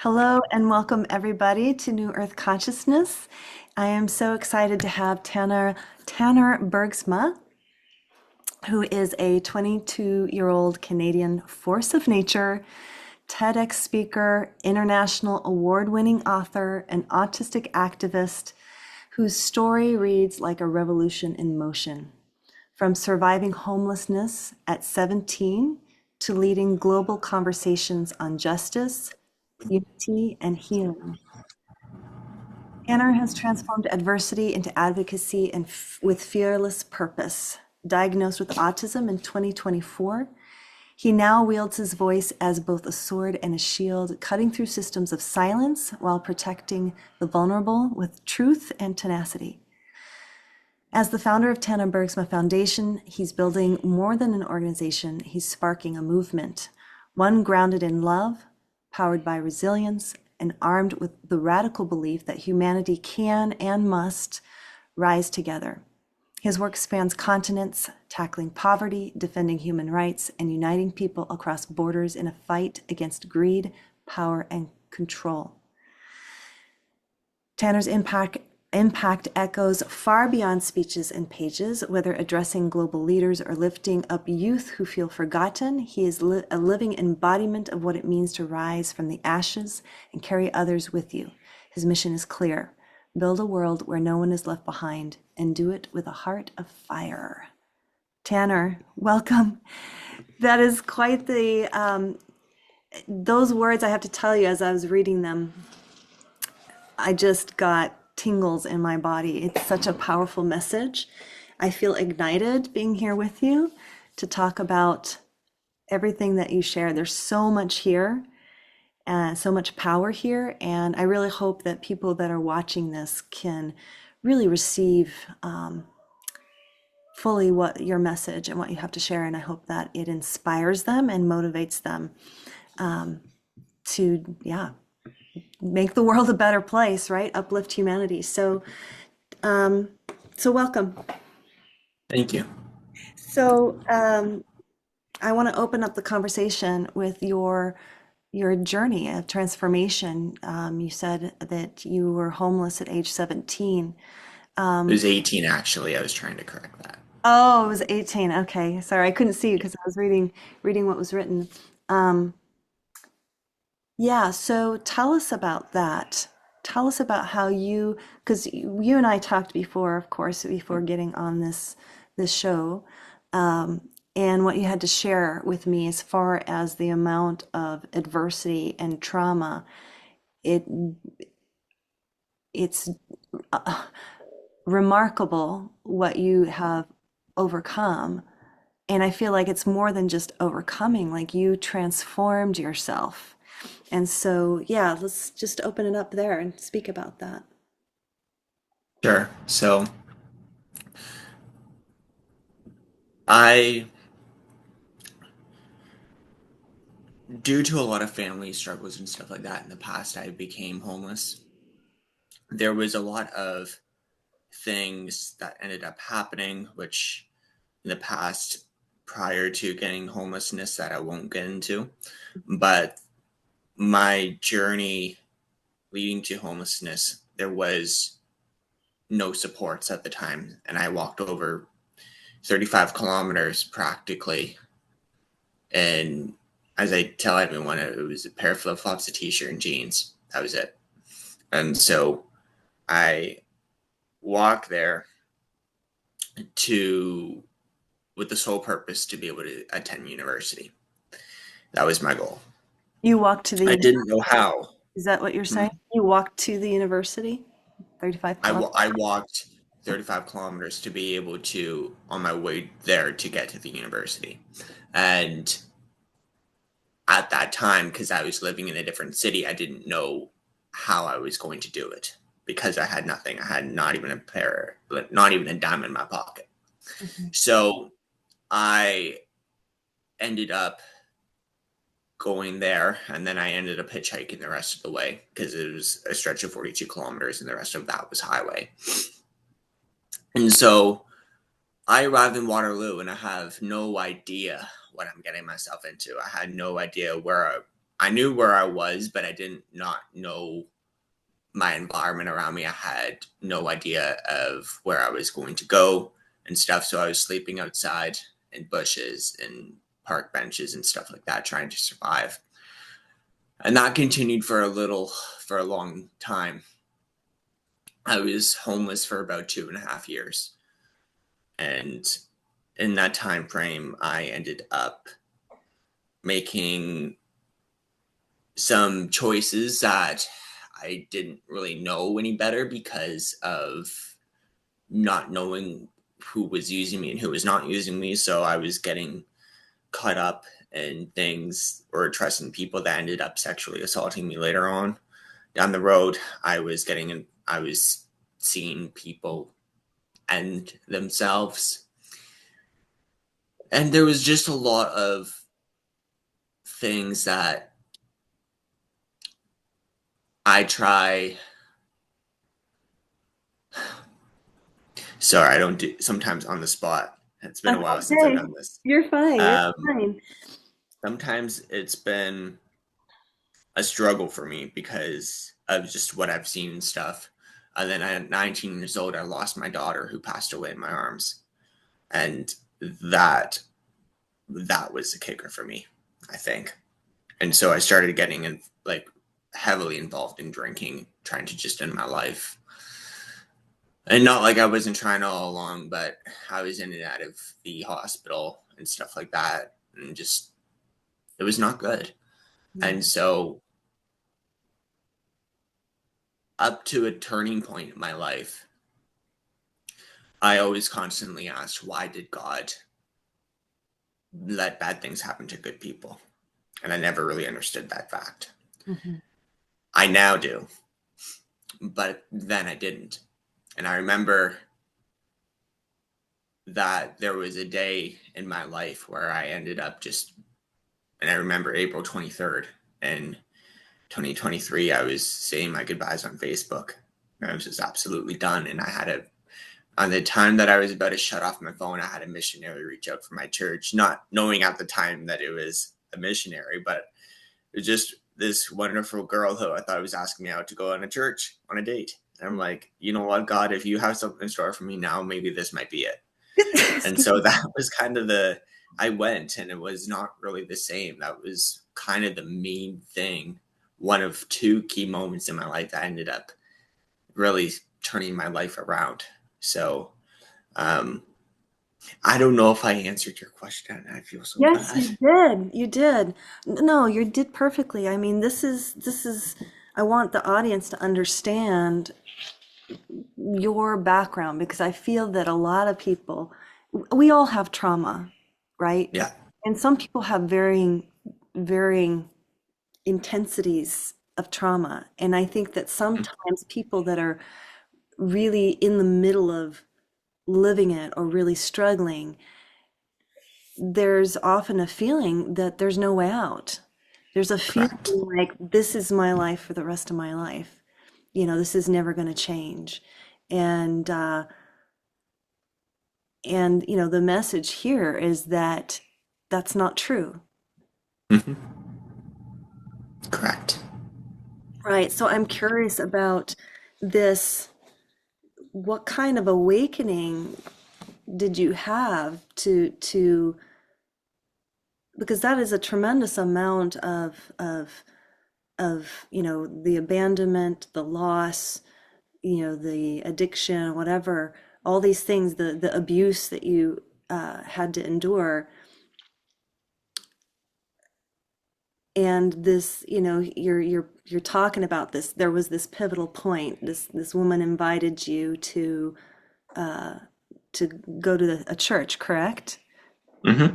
Hello and welcome everybody to New Earth Consciousness. I am so excited to have Tanner Bergsma, who is a 22-year-old Canadian force of nature, TEDx speaker, international award-winning author, and autistic activist whose story reads like a revolution in motion. From surviving homelessness at 17 to leading global conversations on justice, unity, and healing. Tanner has transformed adversity into advocacy and with fearless purpose. Diagnosed with autism in 2024, he now wields his voice as both a sword and a shield, cutting through systems of silence while protecting the vulnerable with truth and tenacity. As the founder of Tanner Bergsma Foundation, he's building more than an organization, he's sparking a movement, one grounded in love, powered by resilience, and armed with the radical belief that humanity can and must rise together. His work spans continents, tackling poverty, defending human rights, and uniting people across borders in a fight against greed, power, and control. Tanner's impact echoes far beyond speeches and pages, whether addressing global leaders or lifting up youth who feel forgotten. He is a living embodiment of what it means to rise from the ashes and carry others with you. His mission is clear: build a world where no one is left behind, and do it with a heart of fire. Tanner, welcome. That is quite those words, I have to tell you, as I was reading them, I just got tingles in my body. It's such a powerful message. I feel ignited being here with you to talk about everything that you share. There's so much here and so much power here. And I really hope that people that are watching this can really receive fully what your message and what you have to share. And I hope that it inspires them and motivates them to, make the world a better place, right? Uplift humanity. So welcome. Thank you. So I want to open up the conversation with your journey of transformation. You said that you were homeless at age 17. It was 18 actually. I was trying to correct that. Oh, it was 18. Okay. Sorry, I couldn't see you because I was reading what was written. Um, Yeah, so tell us about that. Tell us about how because you and I talked before, of course, before getting on this show, and what you had to share with me as far as the amount of adversity and trauma. It it's uh, remarkable what you have overcome, and I feel like it's more than just overcoming, like you transformed yourself. And so, yeah, let's just open it up there and speak about that. Sure. I, due to a lot of family struggles and stuff like that in the past, I became homeless. There was a lot of things that ended up happening, which in the past, prior to getting homelessness, that I won't get into. But my journey leading to homelessness, there was no supports at the time, and I walked over 35 kilometers practically. And as I tell everyone, it was a pair of flip flops, a t shirt, and jeans. That was it. And so I walked there to, with the sole purpose to be able to attend university. That was my goal. You walked to the I uni- didn't know how. Is that what you're Hmm? saying? You walked to the university, 35 kilometers? I walked 35 kilometers to be able to, on my way there, to get to the university. And at that time, because I was living in a different city, I didn't know how I was going to do it because I had nothing. I had not even not even a dime in my pocket. Mhm. So I ended up going there, and then I ended up hitchhiking the rest of the way because it was a stretch of 42 kilometers, and the rest of that was highway. And so I arrived in Waterloo, and I have no idea what I'm getting myself into. I had no idea where I knew where I was, but I didn't not know my environment around me. I had no idea of where I was going to go and stuff. So I was sleeping outside in bushes and park benches and stuff like that, trying to survive. And that continued for a long time. I was homeless for about 2.5 years. And in that time frame, I ended up making some choices that I didn't really know any better because of not knowing who was using me and who was not using me. So I was getting caught up in things or trusting people that ended up sexually assaulting me later on down the road. I was seeing people end themselves. And there was just a lot of things that I try. Sorry, I don't do sometimes on the spot. It's been a That's while since I've okay. done this. You're fine. You're Um, fine. Sometimes it's been a struggle for me because of just what I've seen and stuff. And then at 19 years old, I lost my daughter who passed away in my arms. And that that was the kicker for me, I think. And so I started getting like heavily involved in drinking, trying to just end my life. And not like I wasn't trying all along, but I was in and out of the hospital and stuff like that. And just, it was not good. Mm. And so, up to a turning point in my life, I always constantly asked, why did God let bad things happen to good people? And I never really understood that fact. Mhm. I now do, but then I didn't. And I remember that there was a day in my life where I ended up just, and I remember April 23rd in 2023, I was saying my goodbyes on Facebook. I was just absolutely done. And I had on the time that I was about to shut off my phone, I had a missionary reach out from my church, not knowing at the time that it was a missionary, but it was just this wonderful girl who I thought was asking me out to go on a date. And I'm like, you know what, God, if you have something in store for me now, maybe this might be it. And so that was kind of I went and it was not really the same. That was kind of the main thing. One of two key moments in my life that ended up really turning my life around. So, I don't know if I answered your question. I feel so Yes, bad. you did. You did. No, you did perfectly. I mean, this is I want the audience to understand your background because I feel that a lot of people, we all have trauma, right? Yeah. And some people have varying intensities of trauma. And I think that sometimes people that are really in the middle of living it or really struggling, there's often a feeling that there's no way out. There's a feeling Correct. like this is my life for the rest of my life. This is never going to change. And the message here is that that's not true. Hmm. Correct. Right. So I'm curious about this. What kind of awakening did you have to because that is a tremendous amount of the abandonment, the loss, the addiction, whatever, all these things, the abuse that you had to endure. And this, you're talking about this. There was this pivotal point. This woman invited you uh, to go to a church, correct? Hmm.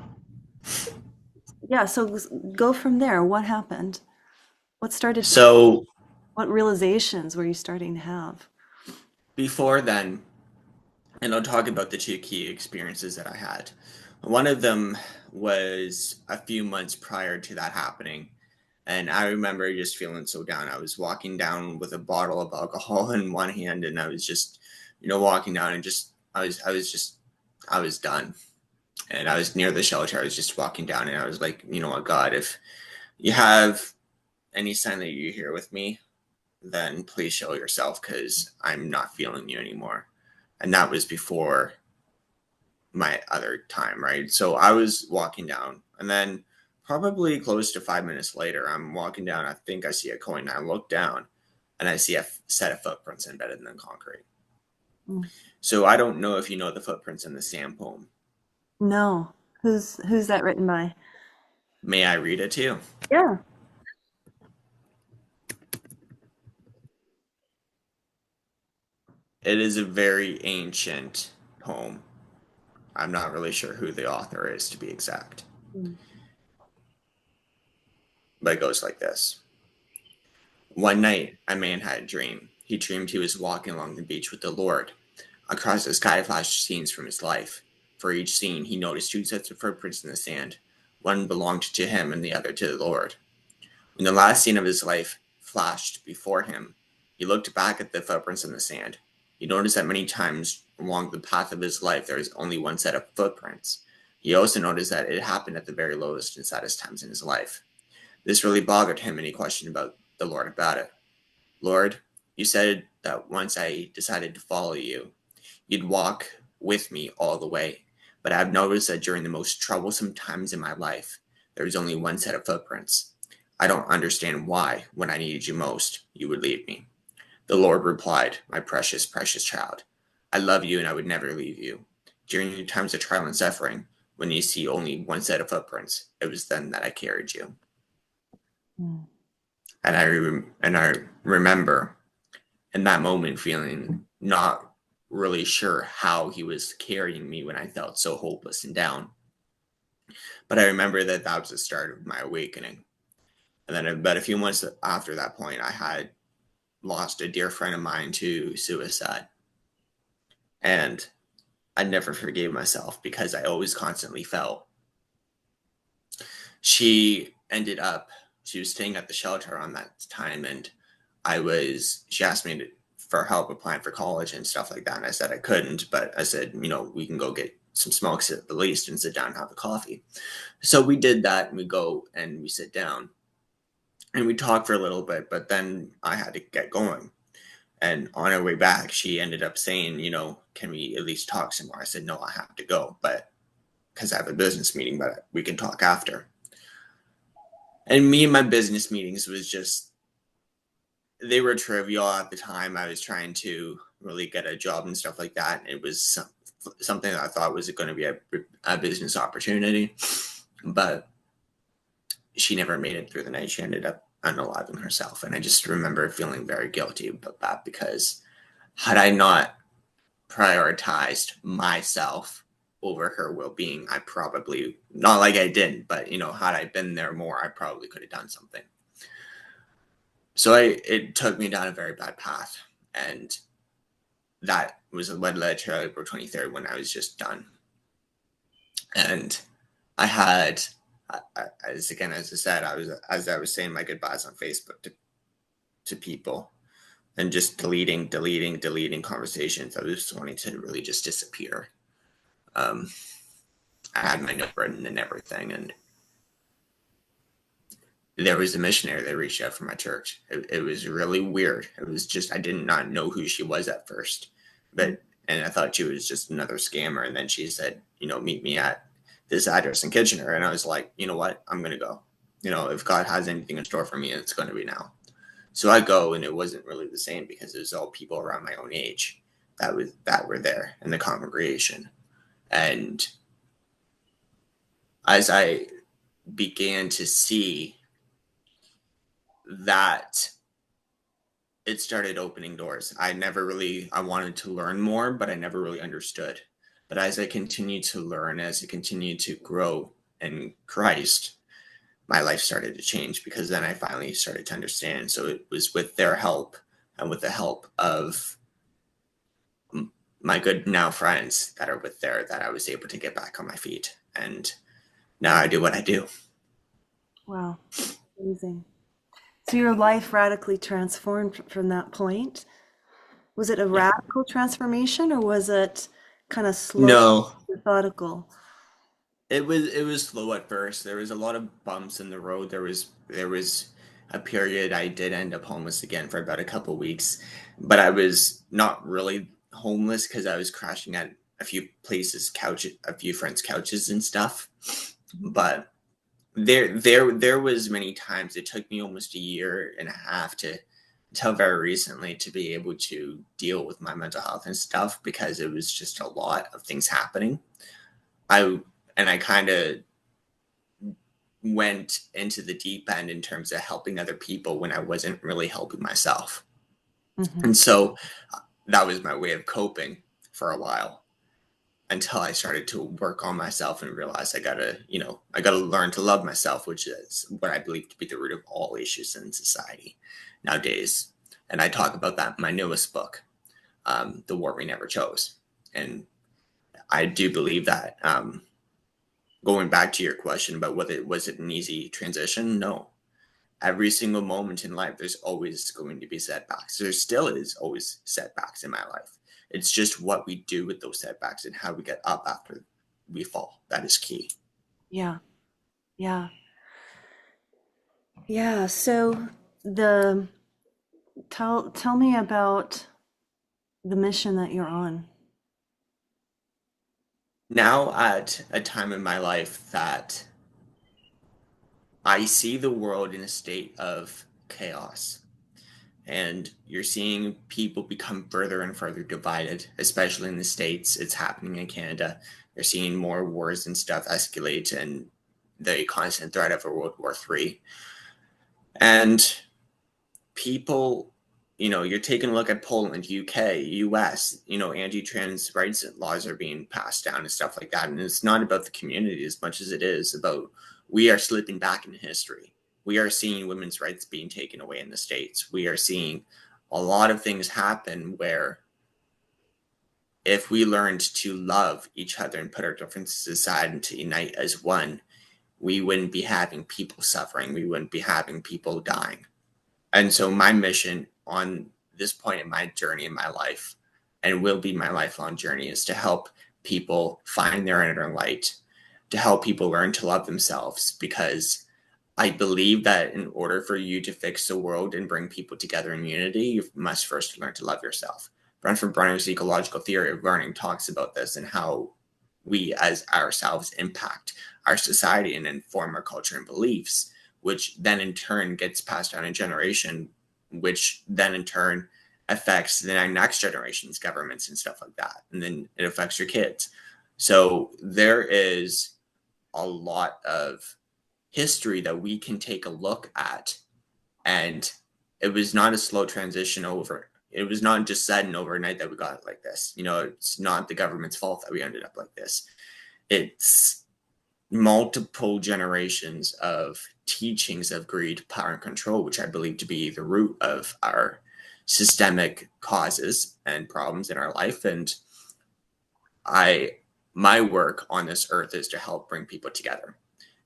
Yeah. So go from there. What happened? What started to happen? So What realizations were you starting to have? before then, and I'll talk about the two key experiences that I had. One of them was a few months prior to that happening. And I remember just feeling so down. I was walking down with a bottle of alcohol in one hand, and I was just, walking down and I was done. And I was near the shelter. I was just walking down, and I was like, you know what, God, if you have any sign that you're here with me, then please show yourself because I'm not feeling you anymore. And that was before my other time, right? So I was walking down, and then probably close to 5 minutes later, I'm walking down. I think I see a coin. I look down, and I see a set of footprints embedded in the concrete. Mm. So I don't know if you know the footprints in the Sam poem. No. Who's that written by? May I read it to you? Yeah. It is a very ancient poem. I'm not really sure who the author is, to be exact. Mm. But it goes like this. One night, a man had a dream. He dreamed he was walking along the beach with the Lord. Across the sky flashed scenes from his life. For each scene, he noticed two sets of footprints in the sand. One belonged to him and the other to the Lord. When the last scene of his life flashed before him, he looked back at the footprints in the sand. He noticed that many times along the path of his life there is only one set of footprints. He also noticed that it happened at the very lowest and saddest times in his life. This really bothered him, and he questioned about the Lord about it. Lord, you said that once I decided to follow you, you'd walk with me all the way. But I've noticed that during the most troublesome times in my life, there is only one set of footprints. I don't understand why, when I needed you most, you would leave me. The Lord replied, my precious, precious child, I love you and I would never leave you. During your times of trial and suffering, when you see only one set of footprints, it was then that I carried you. Mm. And I remember in that moment feeling not really sure how he was carrying me when I felt so hopeless and down. But I remember that that was the start of my awakening. And then about a few months after that point, I had lost a dear friend of mine to suicide. And I never forgave myself because I always constantly felt. She ended up, she was staying at the shelter on that time, and she asked me for help applying for college and stuff like that. And I said I couldn't, but I said, we can go get some smokes at the least and sit down and have a coffee. So we did that, and we go and we sit down and we talk for a little bit, but then I had to get going. And on our way back, she ended up saying, can we at least talk some more? I said, no, I have to go, but because I have a business meeting, but we can talk after. And me and my business meetings was just, they were trivial at the time. I was trying to really get a job and stuff like that. It was something that I thought was going to be a business opportunity, but she never made it through the night. She ended up unaliving herself. And I just remember feeling very guilty about that because had I not prioritized myself over her well-being, I probably, not like I didn't, but had I been there more, I probably could have done something. So it took me down a very bad path, and that was what led to April 23rd when I was just done. And I had, as I said, as I was saying my goodbyes on Facebook to people, and just deleting conversations. I was just wanting to really just disappear. I had my number and everything, and there was a missionary that reached out from my church. It was really weird. It was just, I did not know who she was at first, and I thought she was just another scammer. And then she said, meet me at this address in Kitchener. And I was like, you know what? I'm going to go. If God has anything in store for me, it's going to be now. So I go, and it wasn't really the same because it was all people around my own age that were there in the congregation. And as I began to see that, it started opening doors. I wanted to learn more, but I never really understood. But as I continued to learn, as I continued to grow in Christ, my life started to change because then I finally started to understand. So it was with their help and with the help of my good now friends that are with there that I was able to get back on my feet. And now I do what I do. Wow. Amazing. So your life radically transformed from that point. Was it a Yeah. radical transformation or was it kind of slow, No, methodical? it was slow at first. There was a lot of bumps in the road. There was a period I did end up homeless again for about a couple of weeks, but I was not really homeless because I was crashing at a few places, a few friends' couches and stuff. But there was many times it took me almost a year and a half to until very recently to be able to deal with my mental health and stuff because it was just a lot of things happening. I kind of went into the deep end in terms of helping other people when I wasn't really helping myself. Hmm. And so that was my way of coping for a while until I started to work on myself and realize I gotta learn to love myself, which is what I believe to be the root of all issues in society nowadays. And I talk about that in my newest book, The War We Never Chose. And I do believe that going back to your question about whether it was it an easy transition, no. Every single moment in life, there's always going to be setbacks. There still is always setbacks in my life. It's just what we do with those setbacks and how we get up after we fall. That is key. Yeah, yeah, yeah. So the tell me about the mission that you're on. Now, at a time in my life that I see the world in a state of chaos, and you're seeing people become further and further divided, especially in the States. It's happening in Canada. You're seeing more wars and stuff escalate and the constant threat of a World War III. And people, you're taking a look at Poland, UK, US, anti-trans rights laws are being passed down and stuff like that. And it's not about the community as much as it is about we are slipping back in history. We are seeing women's rights being taken away in the States. We are seeing a lot of things happen where if we learned to love each other and put our differences aside and to unite as one, we wouldn't be having people suffering. We wouldn't be having people dying. And so my mission on this point in my journey in my life and will be my lifelong journey is to help people find their inner light, to help people learn to love themselves because I believe that in order for you to fix the world and bring people together in unity, you must first learn to love yourself. Brentford Brunner's ecological theory of learning talks about this and how we as ourselves impact our society and inform our culture and beliefs, which then in turn gets passed down a generation, which then in turn affects the next generation's governments and stuff like that. And then it affects your kids. So there is a lot of history that we can take a look at. And it was not a slow transition over. It was not just sudden overnight that we got like this. It's not the government's fault that we ended up like this. It's multiple generations of teachings of greed, power, and control, which I believe to be the root of our systemic causes and problems in our life. And I, my work on this earth is to help bring people together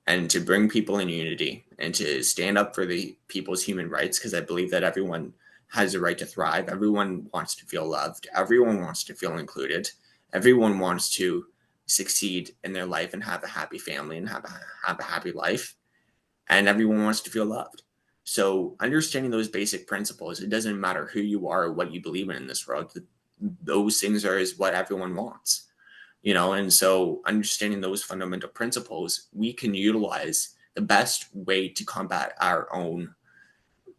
and to bring people in unity and to stand up for the people's human rights because I believe that everyone has a right to thrive. Everyone wants to feel loved. Everyone wants to feel included. Everyone wants to succeed in their life and have a happy family and have a happy life. And everyone wants to feel loved. So understanding those basic principles, it doesn't matter who you are or what you believe in this world. Those things are is what everyone wants. And so understanding those fundamental principles, we can utilize the best way to combat our own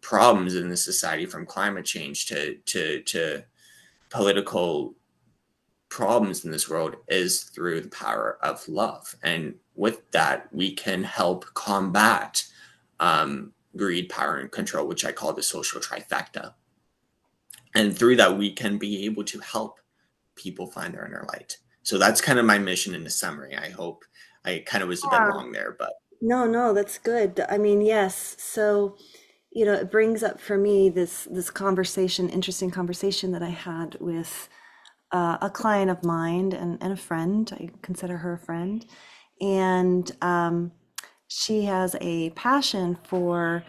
problems in the society, from climate change to political problems in this world, is through the power of love. And with that, we can help combat greed, power, and control, which I call the social trifecta. And through that, we can be able to help people find their inner light. So that's kind of my mission in a summary. I hope I kind of was a bit Yeah. long there, but No, no, that's good. I mean, yes. So, it brings up for me this conversation, interesting conversation that I had with a client of mine and a friend. I consider her a friend, and she has a passion for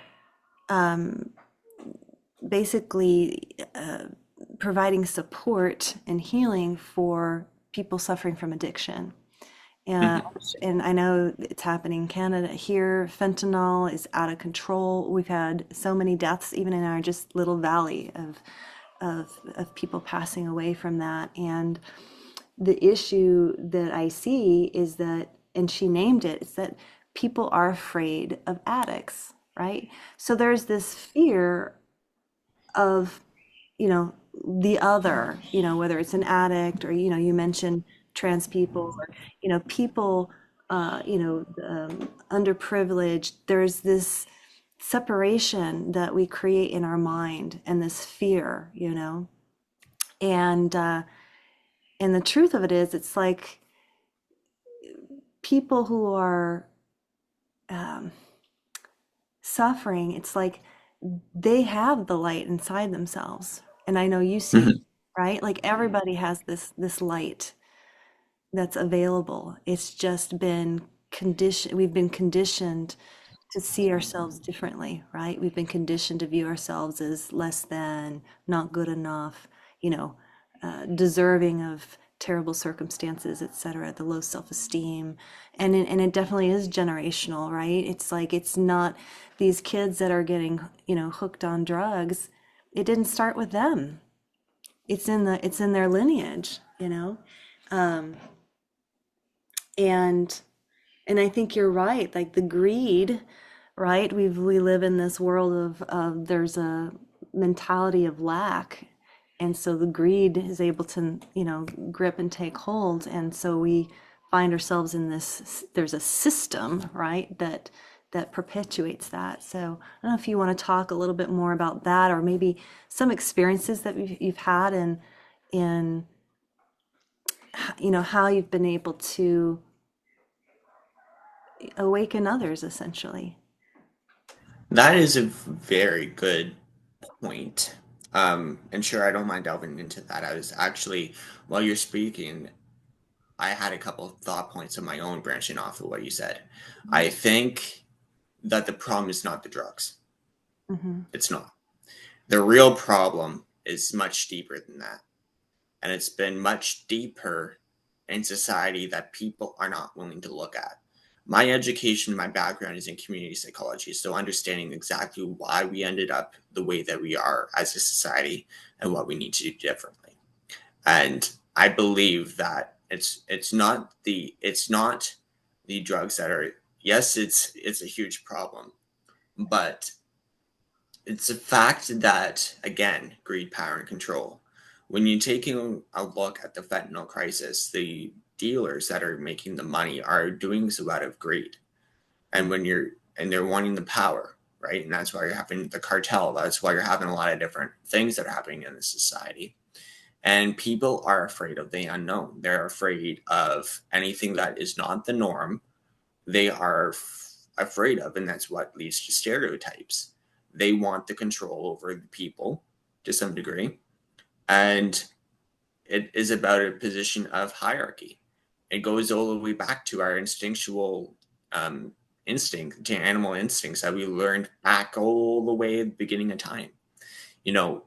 basically providing support and healing for people suffering from addiction. And, Hmm. and I know it's happening in Canada. Here, fentanyl is out of control. We've had so many deaths, even in our just little valley of people passing away from that. And the issue that I see is that, and she named it, it's that people are afraid of addicts, right? So there's this fear of, you know, the other, whether it's an addict or, you mentioned trans people or, people, underprivileged. There's this separation that we create in our mind and this fear, and the truth of it is, it's like people who are suffering, it's like they have the light inside themselves. And I know you see that, Hmm. right? Like everybody has this light that's available. It's just been conditioned, we've been conditioned to see ourselves differently, right? We've been conditioned to view ourselves as less than, not good enough, deserving of terrible circumstances, etc., the low self-esteem. And it definitely is generational, right? It's like it's not these kids that are getting, hooked on drugs. It didn't start with them. It's in their lineage, and and I think you're right. Like the greed, right? We live in this world of there's a mentality of lack. And so the greed is able to, grip and take hold. And so we find ourselves in this, there's a system, right, that perpetuates that. So I don't know if you want to talk a little bit more about that, or maybe some experiences that you've had in, how you've been able to awaken others, essentially. That is a very good point. And sure, I don't mind delving into that. I was actually, while you're speaking, I had a couple of thought points of my own branching off of what you said. I think that the problem is not the drugs. Hmm. It's not. The real problem is much deeper than that. And it's been much deeper in society that people are not willing to look at. My education, my background is in community psychology, so understanding exactly why we ended up the way that we are as a society and what we need to do differently. And I believe that it's not the drugs that are, yes, it's a huge problem, but it's a fact that, again, greed, power, and control. When you're taking a look at the fentanyl crisis, the dealers that are making the money are doing so out of greed. And they're wanting the power, right? And that's why you're having the cartel. That's why you're having a lot of different things that are happening in the society. And people are afraid of the unknown. They're afraid of anything that is not the norm. They are afraid of, and that's what leads to stereotypes. They want the control over the people to some degree, and it is about a position of hierarchy. It goes all the way back to our instinctual um, instinct, to animal instincts that we learned back all the way at the beginning of time.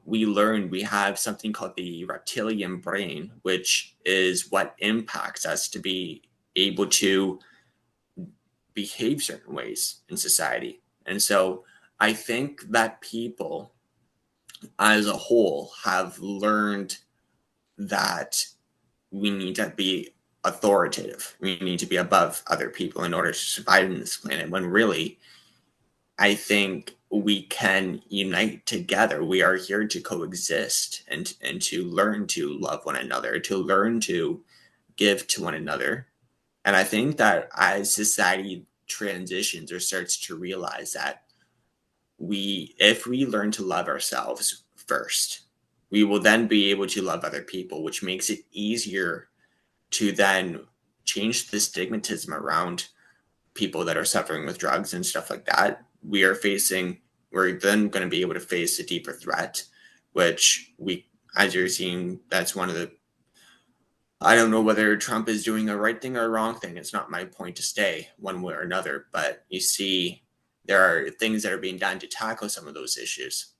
We learned we have something called the reptilian brain, which is what impacts us to be able to behave certain ways in society. And so I think that people as a whole have learned that we need to be authoritative. We need to be above other people in order to survive in this planet, when really, I think we can unite together. We are here to coexist and to learn to love one another, to learn to give to one another. And I think that as society transitions or starts to realize that if we learn to love ourselves first, we will then be able to love other people, which makes it easier to then change the stigmatism around people that are suffering with drugs and stuff like that. We're then going to be able to face a deeper threat, which as you're seeing, that's one of the, I don't know whether Trump is doing a right thing or a wrong thing. It's not my point to stay one way or another, but you see, there are things that are being done to tackle some of those issues.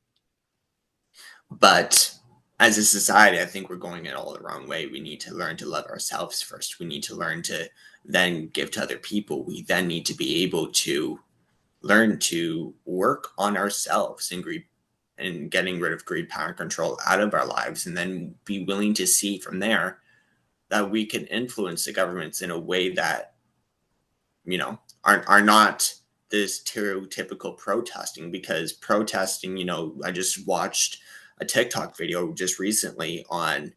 But as a society, I think we're going it all the wrong way. We need to learn to love ourselves first. We need to learn to then give to other people. We then need to be able to learn to work on ourselves and greed and getting rid of greed, power, and control out of our lives, and then be willing to see from there that we can influence the governments in a way that, are not this stereotypical protesting. Because protesting, I just watched a TikTok video just recently on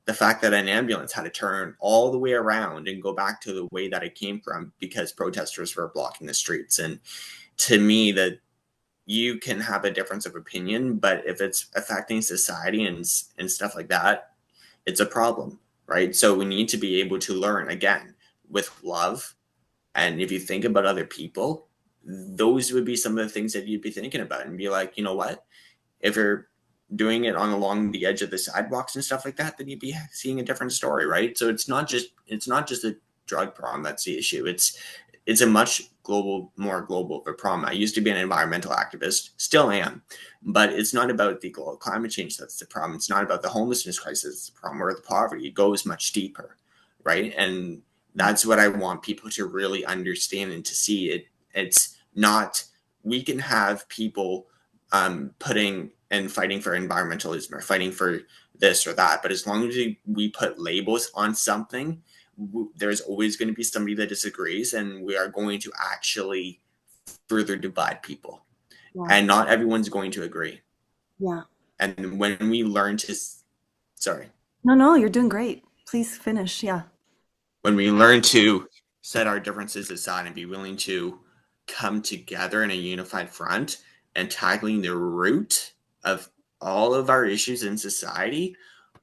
the fact that an ambulance had to turn all the way around and go back to the way that it came from because protesters were blocking the streets. And to me, that you can have a difference of opinion, but if it's affecting society and stuff like that, it's a problem, right? So we need to be able to learn again with love. And if you think about other people, those would be some of the things that you'd be thinking about and be like, you know what? If you're doing it on along the edge of the sidewalks and stuff like that, then you'd be seeing a different story, right? So it's not just a drug problem that's the issue. It's a much more global of a problem. I used to be an environmental activist, still am, but it's not about the global climate change that's the problem. It's not about the homelessness crisis that's the problem, or the poverty. It goes much deeper, right? And that's what I want people to really understand and to see. It's not, we can have people putting and fighting for environmentalism or fighting for this or that, but as long as we put labels on something, there's always going to be somebody that disagrees, and we are going to actually further divide people. Yeah. And not everyone's going to agree. Yeah. And when we learn to, sorry, No, you're doing great. Please finish. Yeah. when we learn to set our differences aside and be willing to come together in a unified front and tackling the root of all of our issues in society,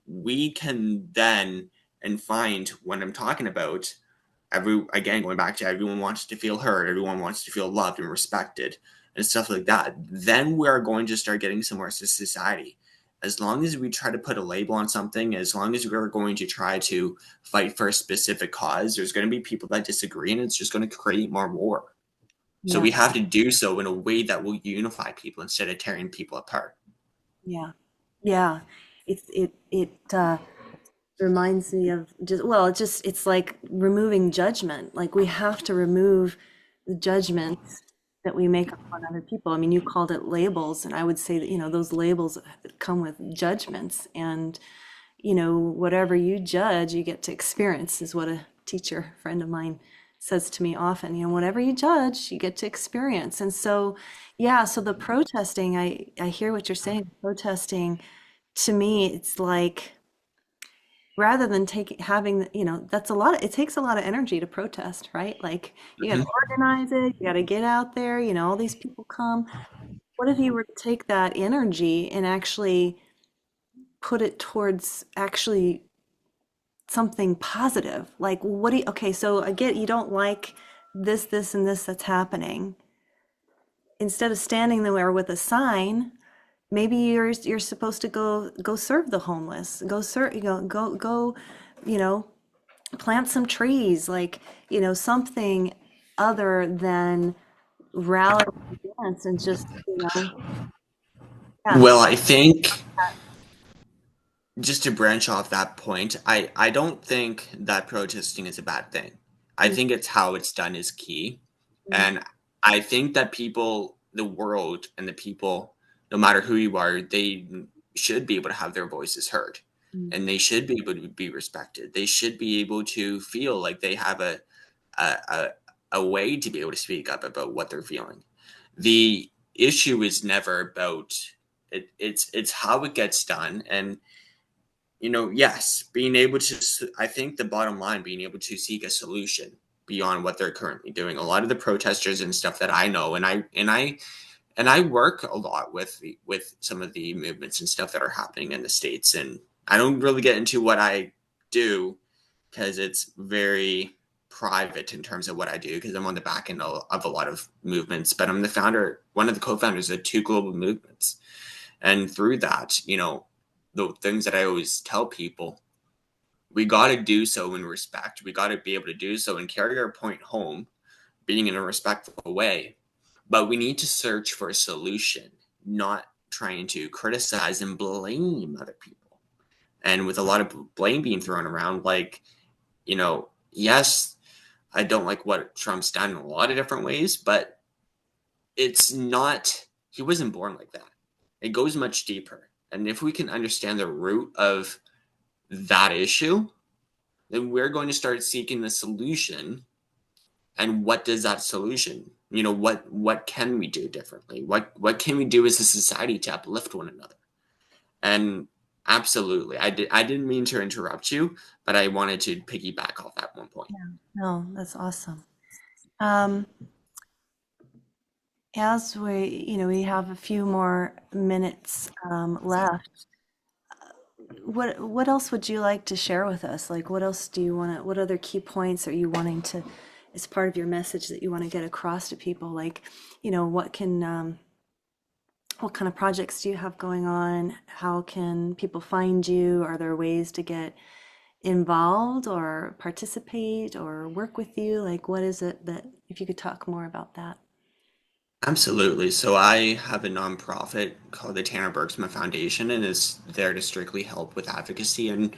we can then and find what I'm talking about. Again, going back to everyone wants to feel heard, everyone wants to feel loved and respected and stuff like that. Then we are going to start getting somewhere as a society. As long as we try to put a label on something, as long as we're going to try to fight for a specific cause, there's going to be people that disagree, and it's just going to create more war. So Yeah. we have to do so in a way that will unify people instead of tearing people apart. Yeah. Yeah. It reminds me of just, well, it's like removing judgment. Like we have to remove the judgments that we make on other people. I mean, you called it labels, and I would say that, those labels come with judgments, and, whatever you judge, you get to experience, is what a teacher friend of mine says to me often. Whatever you judge, you get to experience. And so, yeah, so the protesting, I hear what you're saying. Protesting, to me, it's like, rather than having, that's a lot it takes a lot of energy to protest, right? Like you got to Mhm. organize it, you got to get out there, all these people come. What if you were to take that energy and actually put it towards actually something positive? Like, what do you, okay, so I get you don't like this, and this that's happening. Instead of standing there with a sign, maybe you're supposed to go serve the homeless, go serve, go, you know, plant some trees, like, something other than rally against and just, yeah, Well, I think, just to branch off that point, I don't think that protesting is a bad thing. I think it's how it's done is key. mhm, And I think that people, the world, and the people, no matter who you are, they should be able to have their voices heard. mhm, And they should be able to be respected. They should be able to feel like they have a, a, a way to be able to speak up about what they're feeling. The issue is never about it, it's how it gets done. And yes, being able to, I think the bottom line, being able to seek a solution beyond what they're currently doing. A lot of the protesters and stuff that I know, and I work a lot with some of the movements and stuff that are happening in the States. And I don't really get into what I do because it's very private in terms of what I do, because I'm on the back end of a lot of movements, but I'm one of the co-founders of two global movements. And through that, the things that I always tell people, we got to do so in respect. We got to be able to do so and carry our point home, being in a respectful way. But we need to search for a solution, not trying to criticize and blame other people. And with a lot of blame being thrown around, like, yes, I don't like what Trump's done in a lot of different ways, but it's not, he wasn't born like that. It goes much deeper. And if we can understand the root of that issue, then we're going to start seeking the solution. And what does that solution, what can we do differently? What can we do as a society to uplift one another? And absolutely, I didn't mean to interrupt you, but I wanted to piggyback off that one point. Yeah. No, that's awesome. Um, as we have a few more minutes left. What else would you like to share with us? Like, what else do you want to, what other key points are you wanting to, as part of your message that you want to get across to people? Like, what kind of projects do you have going on? How can people find you? Are there ways to get involved or participate or work with you? Like, what is it that, if you could talk more about that? Absolutely. So I have a nonprofit called the Tanner Bergsma Foundation, and is there to strictly help with advocacy and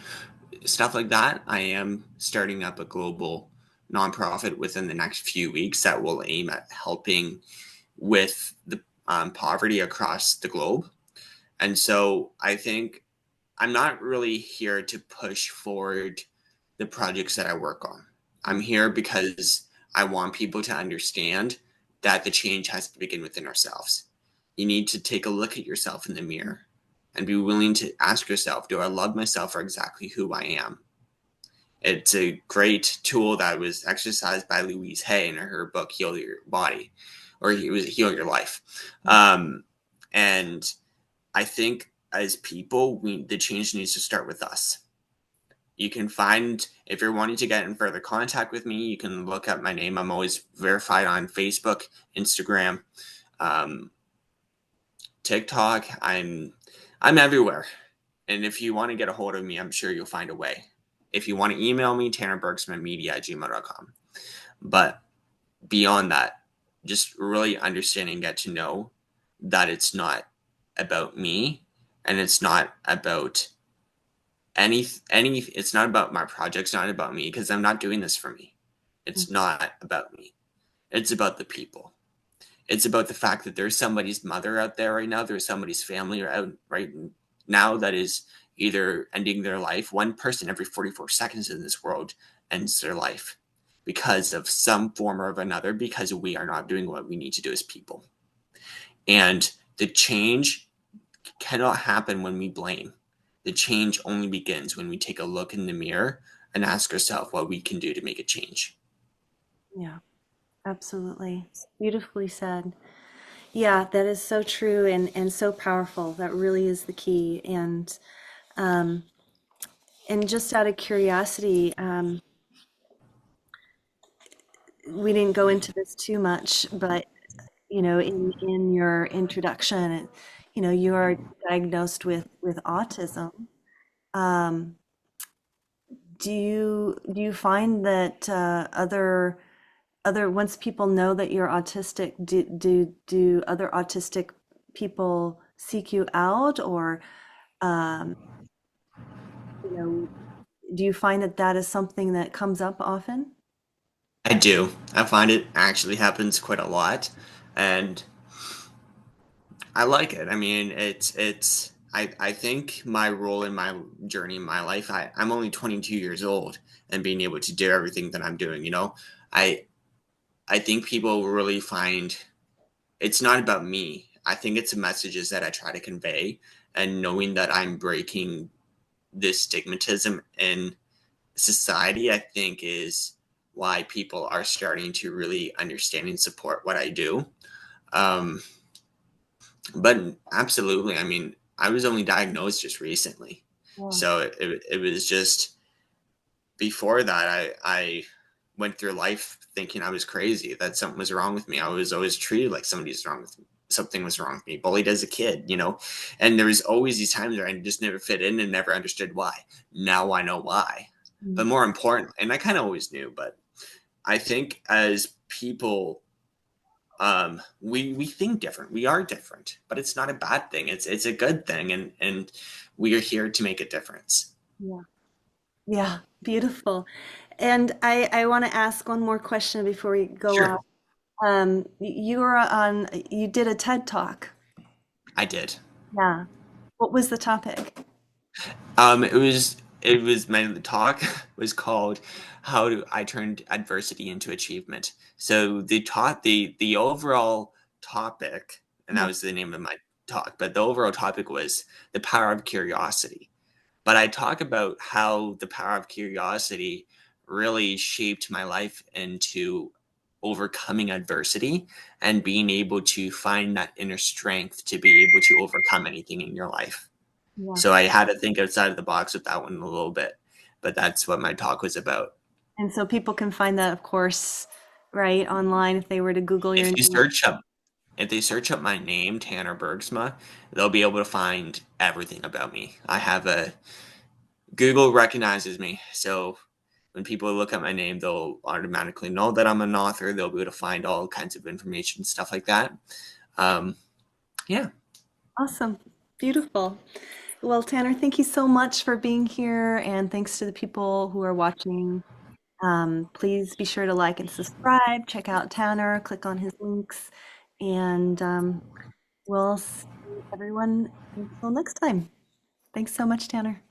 stuff like that. I am starting up a global nonprofit within the next few weeks that will aim at helping with the poverty across the globe. And so I think I'm not really here to push forward the projects that I work on. I'm here because I want people to understand that the change has to begin within ourselves. You need to take a look at yourself in the mirror and be willing to ask yourself, do I love myself for exactly who I am? It's a great tool that was exercised by Louise Hay in her book Heal Your Body, or it was Heal Your Life. And I think as people, the change needs to start with us. You can find, if you're wanting to get in further contact with me, you can look up my name. I'm always verified on Facebook, Instagram, um, TikTok. I'm everywhere. And if you want to get a hold of me, I'm sure you'll find a way. If you want to email me, tannerbergsmanmedia@gmail.com. But beyond that, just really understanding, get to know that it's not about me, and it's not about any it's not about my project's not about me, because I'm not doing this for me. It's not about me. It's about the people. It's about the fact that there's somebody's mother out there right now, there's somebody's family out right now that is either ending their life. One person every 44 seconds in this world ends their life because of some form or of another, because we are not doing what we need to do as people. And the change cannot happen when we blame. The change only begins when we take a look in the mirror and ask ourselves what we can do to make a change. Yeah, absolutely. Beautifully said. Yeah, that is so true and so powerful. That really is the key. Um, and just out of curiosity, we didn't go into this too much, but in your introduction, you are diagnosed with autism. Um, do you find that other once people know that you're autistic, do other autistic people seek you out, or um, you know, do you find that that is something that comes up often? I do. I find it actually happens quite a lot, and I like it. I mean, I think my role in my journey in my life, I'm only 22 years old, and being able to do everything that I'm doing, I I think people really find it's not about me. I think it's the messages that I try to convey, and knowing that I'm breaking this stigmatism in society, I think is why people are starting to really understand and support what I do. Um, but absolutely, I mean, I was only diagnosed just recently. Yeah. So it was just before that, I went through life thinking I was crazy, that something was wrong with me. I was always treated like something was wrong with me, bullied as a kid. And there was always these times where I just never fit in and never understood why. Now I know why. But Mm. more important, and I kind of always knew, but I think as people, we think different. We are different, but it's not a bad thing. It's a good thing, and we are here to make a difference. Yeah. Yeah, beautiful. And I want to ask one more question before we go Sure. out. You did a TED Talk. I did. Yeah. What was the topic? It was my talk was called "How do I Turned Adversity into Achievement." So the overall topic, and that Yeah. was the name of my talk, but the overall topic was the power of curiosity. But I talk about how the power of curiosity really shaped my life into overcoming adversity and being able to find that inner strength to be able to overcome anything in your life. Yeah. So I had to think outside of the box with that one a little bit, but that's what my talk was about. And so people can find that, of course, right, online if they were to Google your If you name. search up, if they search up my name, Tanner Bergsma, they'll be able to find everything about me. I have a Google recognizes me, so when people look at my name, they'll automatically know that I'm an author. They'll be able to find all kinds of information, stuff like that. Um, yeah, Awesome. Beautiful. Well, Tanner, thank you so much for being here, and thanks to the people who are watching. Please be sure to like and subscribe. Check out Tanner, click on his links, and we'll see everyone until next time. Thanks so much, Tanner.